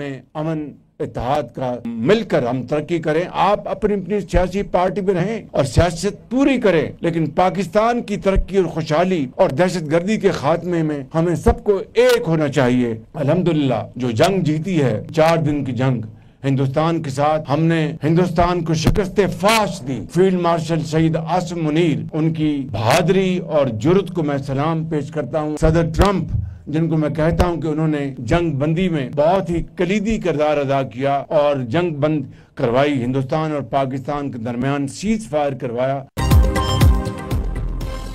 में अमन इत्तेहाद का मिलकर हम तरक्की करें। आप अपनी अपनी सियासी पार्टी में रहें और सियासत पूरी करें, लेकिन पाकिस्तान की तरक्की और खुशहाली और दहशतगर्दी के खात्मे में हमें सबको एक होना चाहिए। अल्हम्दुलिल्लाह जो जंग जीती है, 4 दिन की जंग हिंदुस्तान के साथ, हमने हिंदुस्तान को शिकस्त फाश दी। फील्ड मार्शल शहीद आसिम मुनीर, उनकी बहादुरी और जुर्रत को मैं सलाम पेश करता हूँ। सदर ट्रंप, जिनको मैं कहता हूं कि उन्होंने जंग बंदी में बहुत ही कलीदी किरदार अदा किया और जंग बंद करवाई, हिंदुस्तान और पाकिस्तान के दरमियान सीज फायर करवाया।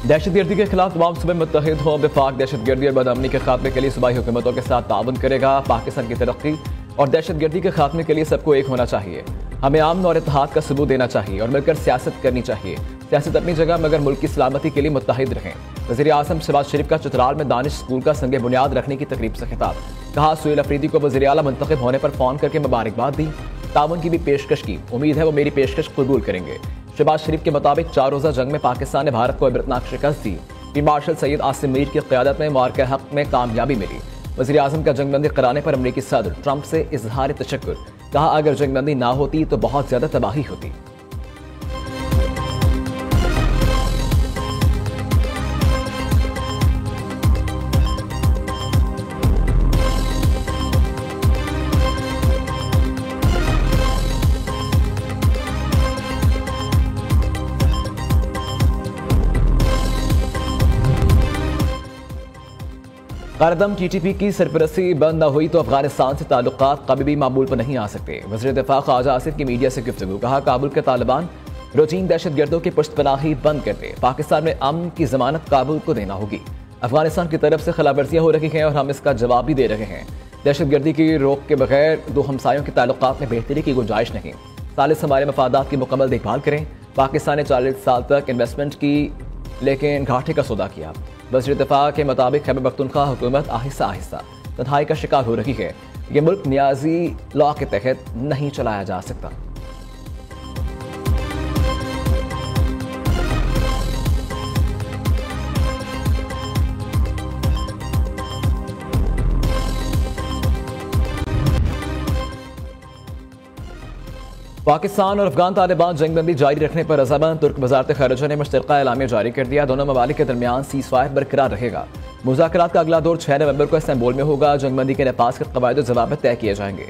दहशतगर्दी के खिलाफ तमाम सूबे मुत्तहिद हों। वफाक दहशतगर्दी और बदअमनी के खात्मे के लिए सूबाई हुकूमतों के साथ ताउन करेगा। पाकिस्तान की तरक्की और दहशतगर्दी के खात्मे के लिए सबको एक होना चाहिए। हमें अमन और इत्तेहाद का सबूत देना चाहिए और मिलकर सियासत करनी चाहिए। सियासत अपनी जगह, मगर मुल्क की सलामती के लिए मुत्तहिद रहें। वज़ीर आज़म शहबाज शरीफ का चित्राल में दानिश स्कूल का संगे बुनियाद रखने की तकरीब से खिताब। कहा, सुहेल अफरीदी को वज़ीर आला मुंतखब होने पर फ़ोन करके मुबारकबाद दी, ताउन की भी पेशकश की। उम्मीद है वो मेरी पेशकश कबूल करेंगे। शहबाज शरीफ के मुताबिक 4 रोज़ा जंग में पाकिस्तान ने भारत को इबरतनाक शिकस्त दी। फील्ड मार्शल सैयद आसिम मुनीर की क़यादत में मार्के हक़ में कामयाबी मिली। वज़ीर आज़म का जंगबंदी कराने पर अमरीकी सदर ट्रंप से इजहार तशक्कुर। कहा, अगर जंगबंदी ना होती तो बहुत ज्यादा तबाही होती। कारदम TTP की सरपरस्ती बंद न हुई तो अफगानिस्तान से ताल्लुकात कभी भी मामूल पर नहीं आ सकते। वज़ीर दिफा ख्वाजा आसिफ की मीडिया से गुफ्तगू। कहा, काबुल के तालिबान रोजीन दहशतगर्दों की पुश्तपनाही बंद कर दे। पाकिस्तान में अमन की जमानत काबुल को देना होगी। अफगानिस्तान की तरफ से खिलाफवर्जियां हो रही हैं और हम इसका जवाब भी दे रहे हैं। दहशतगर्दी की रोक के बगैर दो हमसायों के ताल्लुकात में बेहतरी की गुंजाइश नहीं। सालिस हमारे मफादात की मुकम्मल देखभाल करें। पाकिस्तान ने 40 साल तक इन्वेस्टमेंट की, लेकिन घाटे का सौदा किया। वज़ीर दिफा के मुताबिक खैबर पख्तूनख्वा हुकूमत आहिस्ता आहिस्ता तन्हाई का शिकार हो रही है। ये मुल्क नियाजी लॉ के तहत नहीं चलाया जा सकता। पाकिस्तान और अफगान तालिबान जंगबंदी जारी रखने पर रजामंद। तुर्क वज़ारत ख़ारिजा ने मुश्तरका एलामिया जारी कर दिया। दोनों ममालिक के दरमियान सीज़फायर बरकरार रहेगा। मुज़ाकरात का अगला दौर 6 नवंबर को इस्तांबुल में होगा। जंगबंदी के नफाज़ के क़वाइद ज़वाबित तय किए जाएंगे।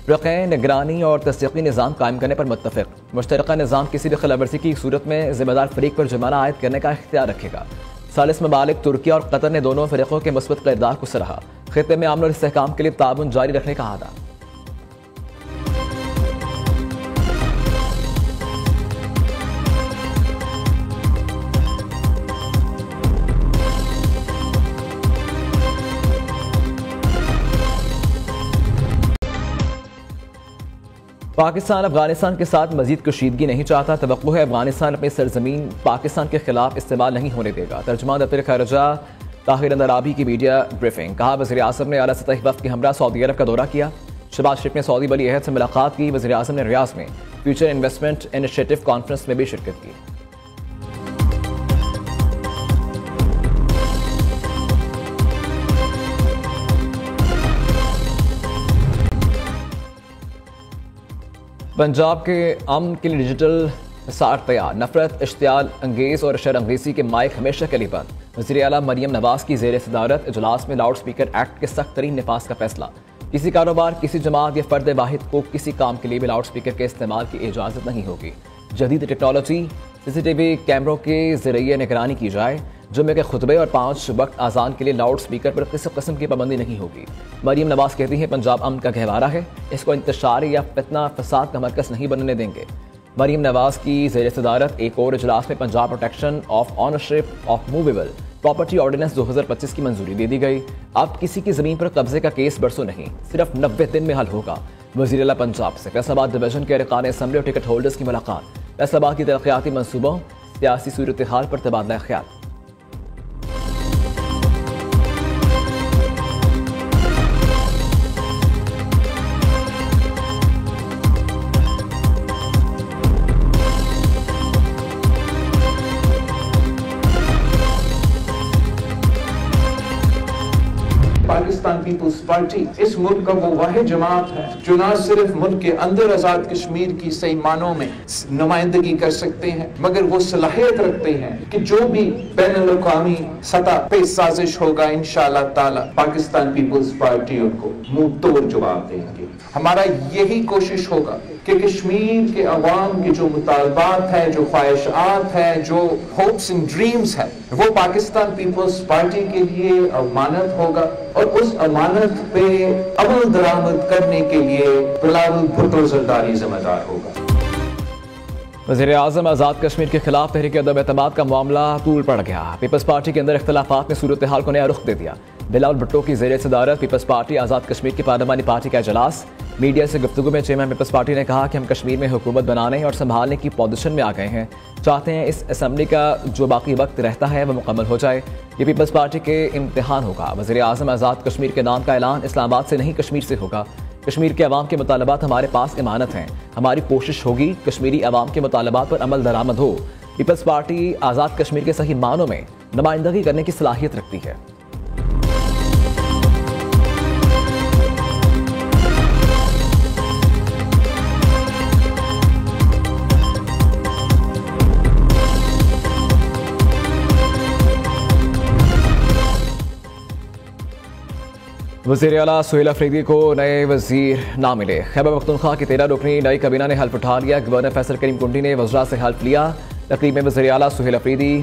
फ़िरक़ैन निगरानी और तस्दीक़ी निज़ाम कायम करने पर मुत्तफ़िक़। मुश्तरका निज़ाम किसी भी खिलाफवर्जी की सूरत में ज़िम्मेदार फ़रीक पर जुर्माना आयद करने का इख्तियार रखेगा। सालिस ममालिक तुर्की और कतर ने दोनों फ़रीक़ों के मुस्बत किरदार को सराहा। ख़ित्ते में अमन और इस्तेहकाम के लिए ताउन जारी रखने का आदा। पाकिस्तान अफगानिस्तान के साथ मजीद कशीदगी नहीं चाहता। तवक्को है अफगानिस्तान अपनी सरजमीन पाकिस्तान के खिलाफ इस्तेमाल नहीं होने देगा। तर्जुमान दफ्तर ख़ारिजा ताहिर अंदराबी की मीडिया ब्रीफिंग। कहा, वज़ीर आज़म ने आला सतही वफ़द के हमरा सऊदी अरब का दौरा किया। शहबाज शरीफ ने सऊदी वली अहद से मुलाकात की। वज़ीर आज़म ने रियाज में फ्यूचर इन्वेस्टमेंट इनिशिएटिव कॉन्फ्रेंस में भी शिरकत की। पंजाब के अमन के लिए डिजिटल सार तैयार। नफरत, इश्तियाल अंगेज़ और शर अंगेज़ी के माइक हमेशा के लिए बंद। वज़ीर आला मरियम नवाज की ज़ेर सदारत इजलास में लाउड स्पीकर एक्ट के सख्त तरीन नफाज का फैसला। किसी कारोबार, किसी जमात या फर्द वाहिद को किसी काम के लिए भी लाउड स्पीकर के इस्तेमाल की इजाज़त नहीं होगी। जदीद टेक्नोलॉजी CCTV कैमरों के जरिए निगरानी की जाए। जुम्मे के खुतबे और 5 वक्त आज़ान के लिए लाउड स्पीकर पर किसी किस्म की पाबंदी नहीं होगी। मरियम नवाज कहती हैं, पंजाब अमन का गहवारा है, इसको इंतशार या फितना फसाद का मरकज़ नहीं बनने देंगे। मरियम नवाज की ज़ेर सदारत एक और इजलास में Punjab protection of ownership of movable property ordinance 2025 की मंजूरी दे दी गई। अब किसी की ज़मीन पर कब्जे का केस बरसों नहीं, सिर्फ 90 दिन में हल होगा। वज़ीर आला पंजाब से फैसलाबाद डिवीजन के अरकान असम्बली और टिकट होल्डर्स की मुलाकात। फैसलाबाद की तरक्याती मनसूबों, सियासी सूरत हाल पर तबादला ख्याल। पाकिस्तान पीपल्स पार्टी इस मुल्क का वो वाहिद जमात है जो न सिर्फ मुल्क के अंदर आजाद कश्मीर की सही मानों में नुमाइंदगी कर सकते हैं, मगर वो सलाहियत रखते हैं कि जो भी बैनुल-अक़वामी सतह पे साजिश होगा इंशाअल्लाह ताला पाकिस्तान पीपल्स पार्टी उनको मुंह तोड़ जवाब देंगे। हमारा यही कोशिश होगा कि कश्मीर के अवाम के जो मुतालबात है, जो ख्वाहिशात है, जो होप्स एंड ड्रीम्स है, वो पाकिस्तान पीपल्स पार्टी के लिए अमानत होगा और उस अमानत पे अमल दरामद करने के लिए बिलावल भुट्टो जरदारी जिम्मेदार होगा। वज़ीर आज़म आज़ाद कश्मीर के खिलाफ तहरीक अदम एतमाद का मामला तूल पड़ गया। पीपल्स पार्टी के अंदर इख्तलाफात ने सूरत हाल को नया रुख दे दिया। बिलावल भुट्टो की ज़ेर सदारत पीपल्स पार्टी आज़ाद कश्मीर की पार्लिमानी पार्टी का इजलास। मीडिया से गुफ्तगू में चेयरमैन पीपल्स पार्टी ने कहा कि हम कश्मीर में हुकूमत बनाने और संभालने की पोजीशन में आ गए हैं, चाहते हैं इस असम्बली का जो बाकी वक्त रहता है वह मुकम्मल हो जाए। ये पीपल्स पार्टी के इम्तिहान होगा। वज़ीर आज़म आज़ाद कश्मीर के नाम का ऐलान इस्लामाबाद से नहीं कश्मीर से होगा। कश्मीर के अवाम के मुतालबात हमारे पास इमानत हैं। हमारी कोशिश होगी कश्मीरी अवाम के मुतालबात पर अमल दरामद हो। पीपल्स पार्टी आज़ाद कश्मीर के सही मानों में नुमाइंदगी करने की सलाहियत रखती है। वज़ीर आला सुहेल अफरीदी को नए वज़ीर ना मिले। खैबर पख्तूनख्वा की 13 रुकनी नई काबीना ने हल्फ उठा लिया। गवर्नर फैसल करीम कुंडी ने वज़रा से हल्फ लिया। तकरीब में वज़ीर आला सुहेल अफरीदी,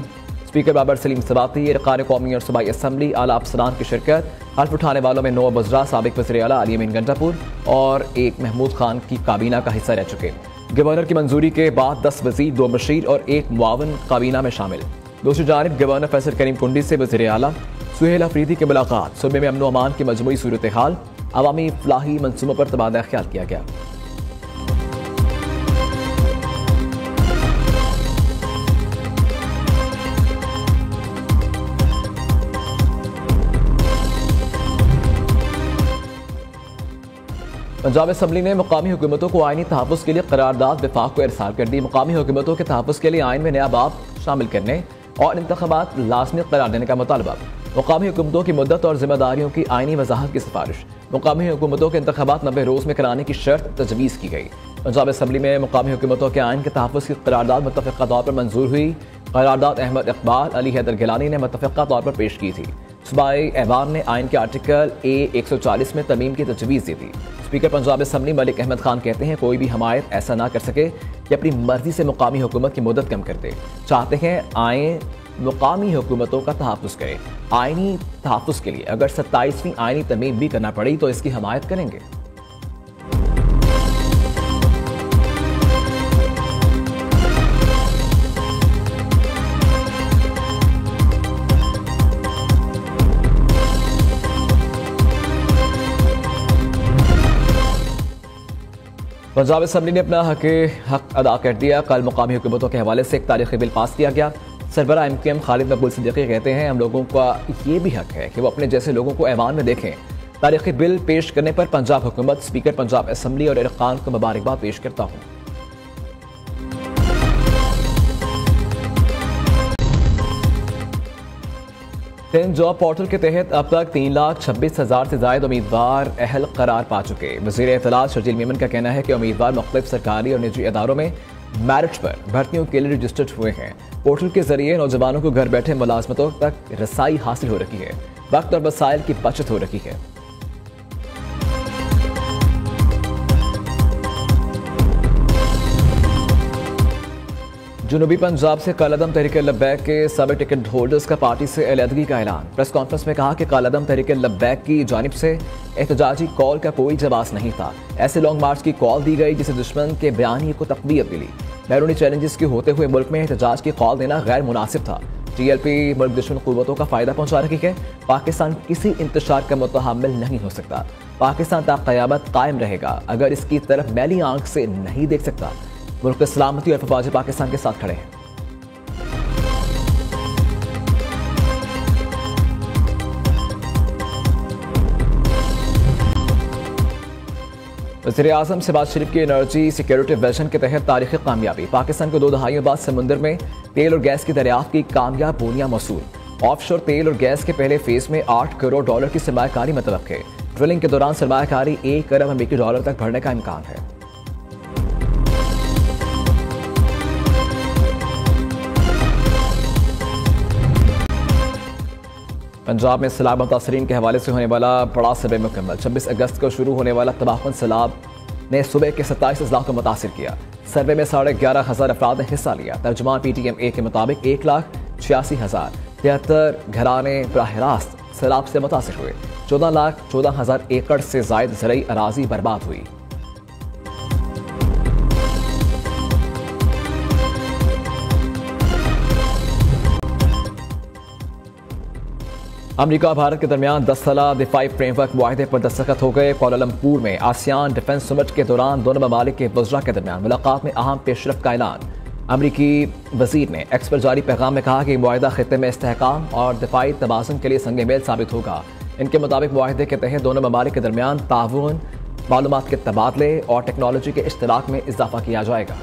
स्पीकर बाबर सलीम सबाती, अरकान कौमी और सूबाई असम्बली आला अफसरान की शिरकत। हल्फ उठाने वालों में 9 वज़रा साबिक वज़ीर आला अली अमीन गंडापुर और एक महमूद खान की काबीना का हिस्सा रह चुके। गवर्नर की मंजूरी के बाद 10 वज़ीर, 2 मशीर और 1 मुआवन काबीना में शामिल। दूसरी जानिब गवर्नर फैसल करीम कुंडी से वज़ीर आला सुहेल अफरीदी की मुलाकात। सूबे में अमन अमान की मजमूई सूरत हाल, अवामी फलाही मनसूबों पर तबादला ख्याल किया गया। पंजाब असम्बली ने मुकामी हुकूमतों को आइनी तहफ़्फ़ुज़ के लिए करारदाद विफाक को इरसाल कर दी। मुकामी हुकूमतों के तहफ़्फ़ुज़ के लिए आइन में नया बाब शामिल करने और इंतख़ाबात लाज़मी करार देने का मुतालबा। मुकामी हुकूमतों की मुद्दत और जिम्मेदारियों की आइनी वजाहत की सिफारिश। मुकामी हुकूमतों के इंतख़ाबात 90 रोज़ में कराने की शर्त तजवीज़ की गई। पंजाब असम्बली में मुकामी हुकूमतों के आइन के तहफ़्फ़ुज़ की करारदाद मुत्तफ़िक़ा तौर पर मंजूर हुई। करारदाद अहमद इकबाल अली हैदर गिलानी ने मुत्तफ़िक़ा तौर पर पेश की थी। सूबाई ऐवान ने आइन के आर्टिकल A140 में तरमीम की तजवीज़ दी थी। स्पीकर पंजाब असम्बली मलिक अहमद खान कहते हैं कोई भी हमायत ऐसा ना कर सके कि अपनी मर्जी से मुकामी हुकूमत की मुद्दत कम कर दे। चाहते हैं आए मुकामी हुकूमतों का तहफ़्फ़ुज़ करें। आइनी तहफ़्फ़ुज़ के लिए अगर 27वीं आइनी तरमीम भी करना पड़ी तो इसकी हमायत करेंगे। पंजाब असम्बली ने अपना हक अदा कर दिया। कल मुकामी हुकूमतों के हवाले से एक तारीखी बिल पास किया गया। सरबरा MKM खालिद मकबूल सिद्दीकी कहते हैं हम लोगों का ये भी हक है कि वो अपने जैसे लोगों को ऐवान में देखें। तारीखी बिल पेश करने पर पंजाब हुकूमत, स्पीकर पंजाब असम्बली और अरकान को मुबारकबाद पेश करता हूँ। सिंध जॉब पोर्टल के तहत अब तक 3,26,000 से ज्यादा उम्मीदवार अहल करार पा चुके। वज़ीर इत्तलात शर्जील मेमन का कहना है कि उम्मीदवार मुख्तलिफ सरकारी और निजी इदारों में मेरिट पर भर्तियों के लिए रजिस्टर्ड हुए हैं। पोर्टल के जरिए नौजवानों को घर बैठे मुलाजमतों तक रसाई हासिल हो रही है, वक्त और वसाइल की बचत हो रही है। जनूबी पंजाब से कालादम तहरीक लब्बैक के सब टिकट होल्डर्स का पार्टी से अलहदगी का ऐलान। प्रेस कॉन्फ्रेंस में कहा कि कालादम तहरीक लब्बैक की जानिब से एहतजाजी कॉल का कोई जवाब नहीं था। ऐसे लॉन्ग मार्च की कॉल दी गई जिसे दुश्मन के बयानी को तक़वियत मिली। बैरूनी चैलेंजेस के होते हुए मुल्क में एहतजाज की कॉल देना गैर मुनासिब था। TLP मुल्क दुश्मन क़ुव्वतों का फ़ायदा पहुँचा रही है। पाकिस्तान किसी इंतशार का मुतहम्मिल नहीं हो सकता। पाकिस्तान ता क़यामत कायम रहेगा। अगर इसकी तरफ मैली आंख से नहीं देख सकता। मुल्क की सलामती और फौज पाकिस्तान के साथ खड़े हैं। वज़ीर आज़म शहबाज शरीफ की एनर्जी सिक्योरिटी विजन के तहत तारीखी कामयाबी। पाकिस्तान को 2 दहाइयों बाद समुंदर में तेल और गैस की दरियाफ्त की कामयाब बोनियां मौसूल। ऑफशोर तेल और गैस के पहले फेज में $8 करोड़ की सरमायाकारी मतलब है। ड्रिलिंग के दौरान सरमायाकारी $1 अरब अमेरिकी तक बढ़ने का इम्कान है। पंजाब में सैलाब मुतासरीन के हवाले से होने वाला बड़ा सर्वे मुकम्मल। 26 अगस्त को शुरू होने वाला तबाहकुन सैलाब ने सुबह के 27 अजला को मुतासिर किया। सर्वे में 11,500 अफराद ने हिस्सा लिया। तर्जुमान PTMA के मुताबिक 1,86,073 घराने बराह रास्त सैलाब से मुतासिर हुए। 14,14,000 एकड़ से जायद ज़रई अराजी बर्बाद हुई। अमेरिका भारत के दरमियान 10 साला दिफाई फ्रेमवर्क मुआहदे पर दस्तखत हो गए। कुआलालंपुर में आसियान डिफेंस समिट के दौरान दोनों ममालिक के वज़रा के दरमियान मुलाकात में अहम पेशरफ का ऐलान। अमरीकी वज़ीर ने एक्स पर जारी पैगाम में कहा कि मुआहदा खित्ते में इस्तेहकाम और दिफाई तवाज़ुन के लिए संग मेल साबित होगा। इनके मुताबिक मुआहदे के तहत दोनों ममालिक के दरमियान ताउन, मालूमात के तबादले और टेक्नोलॉजी के इश्तराक में इजाफा किया जाएगा।